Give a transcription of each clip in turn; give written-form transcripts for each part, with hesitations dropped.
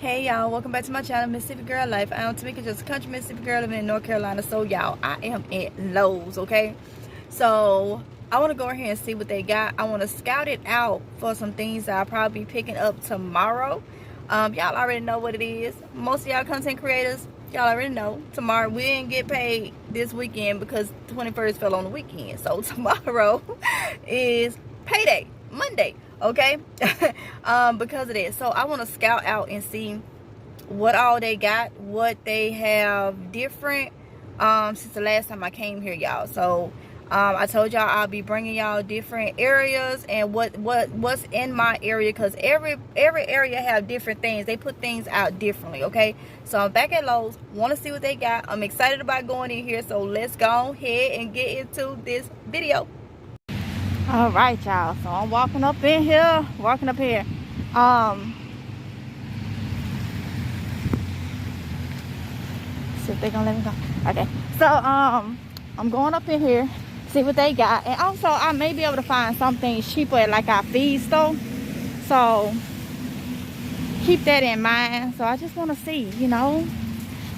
Hey y'all, welcome back to my channel, Mississippi Girl Life. I am Tamika, just a country Mississippi girl living in North Carolina. So y'all, I am at Lowe's, okay? So I want to go ahead and see what they got. I want to scout it out for some things that I'll probably be picking up tomorrow. Y'all already know what it is. Most of y'all content creators, y'all already know. Tomorrow, we didn't get paid this weekend because 21st fell on the weekend. So tomorrow is payday, Monday. Okay. Because of that, so I want to scout out and see what all they got, what they have different since the last time I came here, y'all. So I told y'all I'll be bringing y'all different areas and what's in my area, because every area have different things. They put things out differently. Okay, so I'm back at Lowe's, want to see what they got. I'm excited about going in here, so let's go ahead and get into this video. All right, y'all, so I'm walking up in here, see if they're gonna let me go. Okay, so I'm going up in here, see what they got, and also I may be able to find something cheaper at like our feed store, so keep that in mind. So I just want to see, you know.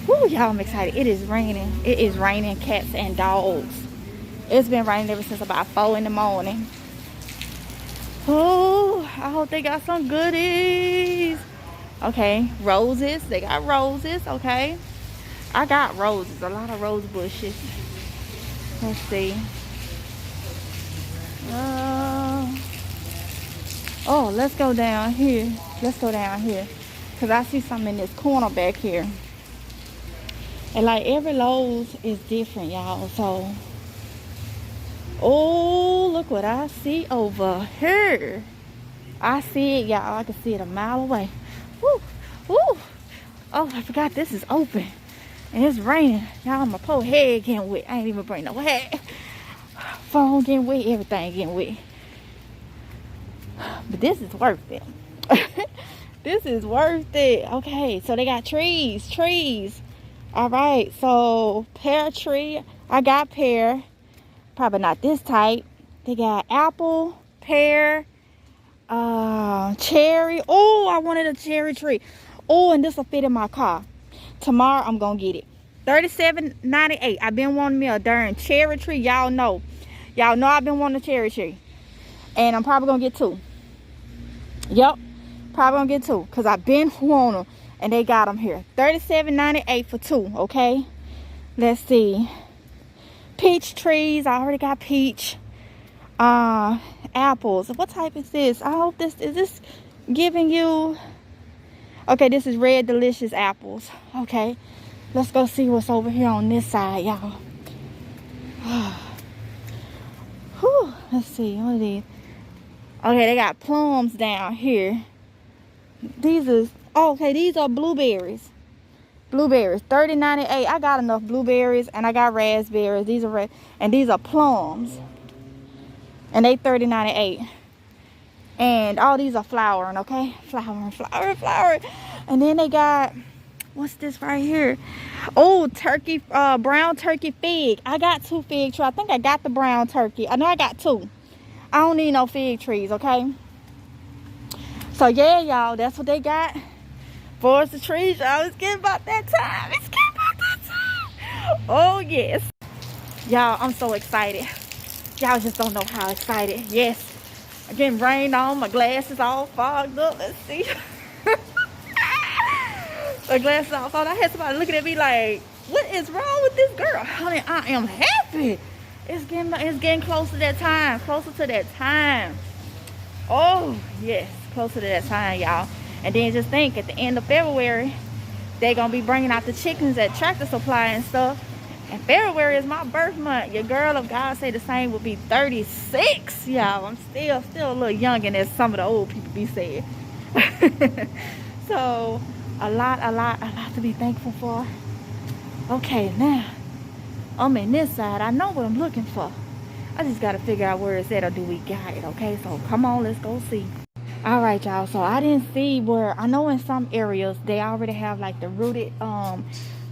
Woo, y'all, I'm excited. It is raining cats and dogs. It's been raining ever since about 4 in the morning. Oh, I hope they got some goodies. Okay, roses. They got roses. Okay, I got roses. A lot of rose bushes. Let's see. Oh, let's go down here. Because I see something in this corner back here. And like every Lowe's is different, y'all. So, oh, look what I see over here. I see it, y'all. I can see it a mile away. Woo, woo. Oh, I forgot this is open. And it's raining. Y'all, my poor head getting wet. I ain't even bring no hat. Phone getting wet, everything getting wet. But this is worth it. This is worth it. Okay, so they got trees. All right, so pear tree. I got pear. Probably not this type. They got apple, pear, cherry. Oh, I wanted a cherry tree. Oh, and this will fit in my car. Tomorrow I'm gonna get it. $37.98. I've been wanting me a darn cherry tree. Y'all know I've been wanting a cherry tree, and I'm probably gonna get two. Yep, probably gonna get two, because I've been wanting them, and they got them here. $37.98 for two. Okay, let's see. Peach trees. I already got peach. Apples. What type is this? I hope this is giving you. Okay, this is Red Delicious apples. Okay, let's go see what's over here on this side, y'all. Whew, let's see. What are these? Okay, they got plums down here. These are blueberries. $30.98. I got enough blueberries, and I got raspberries. These are red, and these are plums, and they $30.98. And all these are flowering. Okay, flowering. And then they got, what's this right here? Oh, turkey, brown turkey fig. I got 2 fig trees. I think I got the brown turkey. I know I got 2. I don't need no fig trees. Okay, so yeah, y'all, that's what they got. For the trees, y'all. It's getting about that time. Oh yes, y'all, I'm so excited. Y'all just don't know how excited. Yes, I'm getting rained on. My glasses all fogged up. Let's see. My glasses all fogged. I had somebody looking at me like, what is wrong with this girl? Honey, I am happy. It's getting close to that time. Oh yes, closer to that time, y'all. And then just think, at the end of February, they're going to be bringing out the chickens at Tractor Supply and stuff. And February is my birth month. Your girl, if God say the same, will be 36. Y'all, I'm still a little younger than some of the old people be saying. So, a lot to be thankful for. Okay, now, I'm in this side. I know what I'm looking for. I just got to figure out where it's at, or do we got it, okay? So, come on, let's go see. All right, y'all, so I didn't see where, I know in some areas they already have like the rooted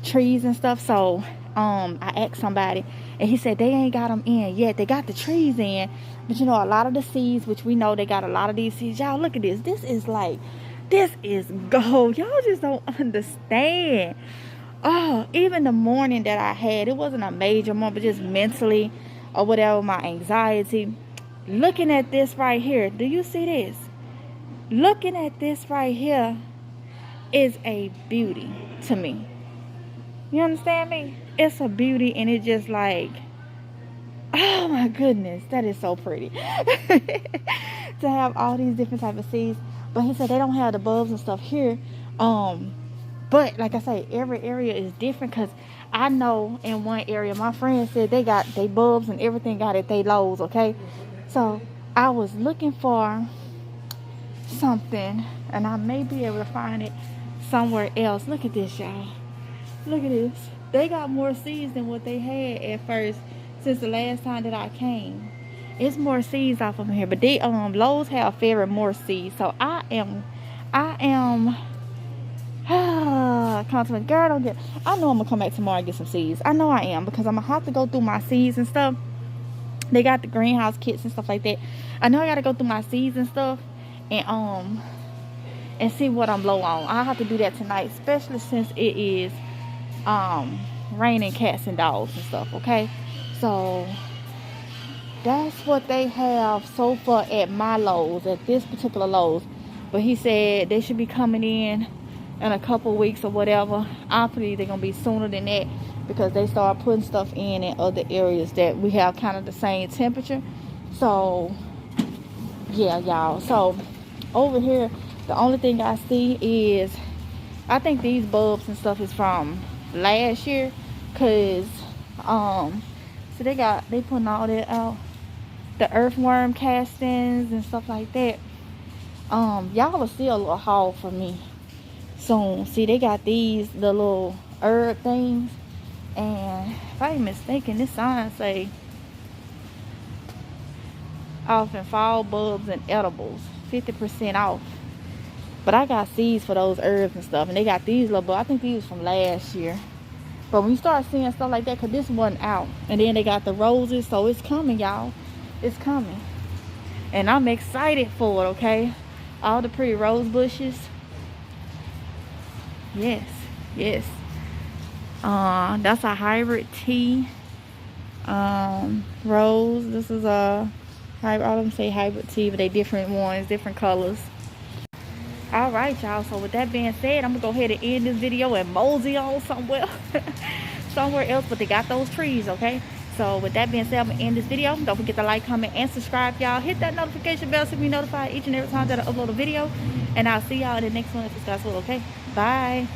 trees and stuff. So I asked somebody, and he said they ain't got them in yet. They got the trees in, but you know, a lot of the seeds, which we know they got a lot of these seeds. Y'all, look at this. This is like This is gold. Y'all just don't understand. Oh, even the morning that I had, it wasn't a major moment, but just mentally or whatever, my anxiety. Looking at this right here, do you see this? Looking at this right here is a beauty to me. You understand me? It's a beauty, and it just like, oh my goodness, that is so pretty. To have all these different type of seeds. But he said they don't have the bulbs and stuff here. But like I say, every area is different, because I know in one area, my friend said they got they bulbs and everything got at they Lowe's, okay? So I was looking for something, and I may be able to find it somewhere else. Look at this, y'all. Look at this. They got more seeds than what they had at first since the last time that I came. It's more seeds off of here, but they Lowe's have favored more seeds. So I am constantly, girl, don't get. I know I'm gonna come back tomorrow and get some seeds. I know I am, because I'm gonna have to go through my seeds and stuff. They got the greenhouse kits and stuff like that. I know I gotta go through my seeds and stuff, and see what I'm low on. I'll have to do that tonight, especially since it is raining cats and dogs and stuff. Okay, so that's what they have so far at my Lowe's, at this particular Lowe's. But he said they should be coming in a couple weeks or whatever. I believe they're gonna be sooner than that, because they start putting stuff in other areas that we have kind of the same temperature. So yeah, y'all. So over here, the only thing I see is, I think these bulbs and stuff is from last year, because so they putting all that out, the earthworm castings and stuff like that. Y'all will see a little haul from me soon. See, they got the little herb things, and if I ain't mistaken, this sign say off in fall bulbs and edibles, 50% off. But I got seeds for those herbs and stuff, and they got these little bulbs. I think these from last year. But when you start seeing stuff like that, because this wasn't out, and then they got the roses, so it's coming, y'all. It's coming, and I'm excited for it. Okay, all the pretty rose bushes. Yes, yes. That's a hybrid tea. Rose. This is a hybrid. All of them say hybrid tea, but they different ones, different colors. All right, y'all. So with that being said, I'm gonna go ahead and end this video and mosey on somewhere, somewhere else. But they got those trees, okay? So with that being said, I'm gonna end this video. Don't forget to like, comment, and subscribe, y'all. Hit that notification bell so you be notified each and every time that I upload a video. And I'll see y'all in the next one if it's God's will, okay? Bye.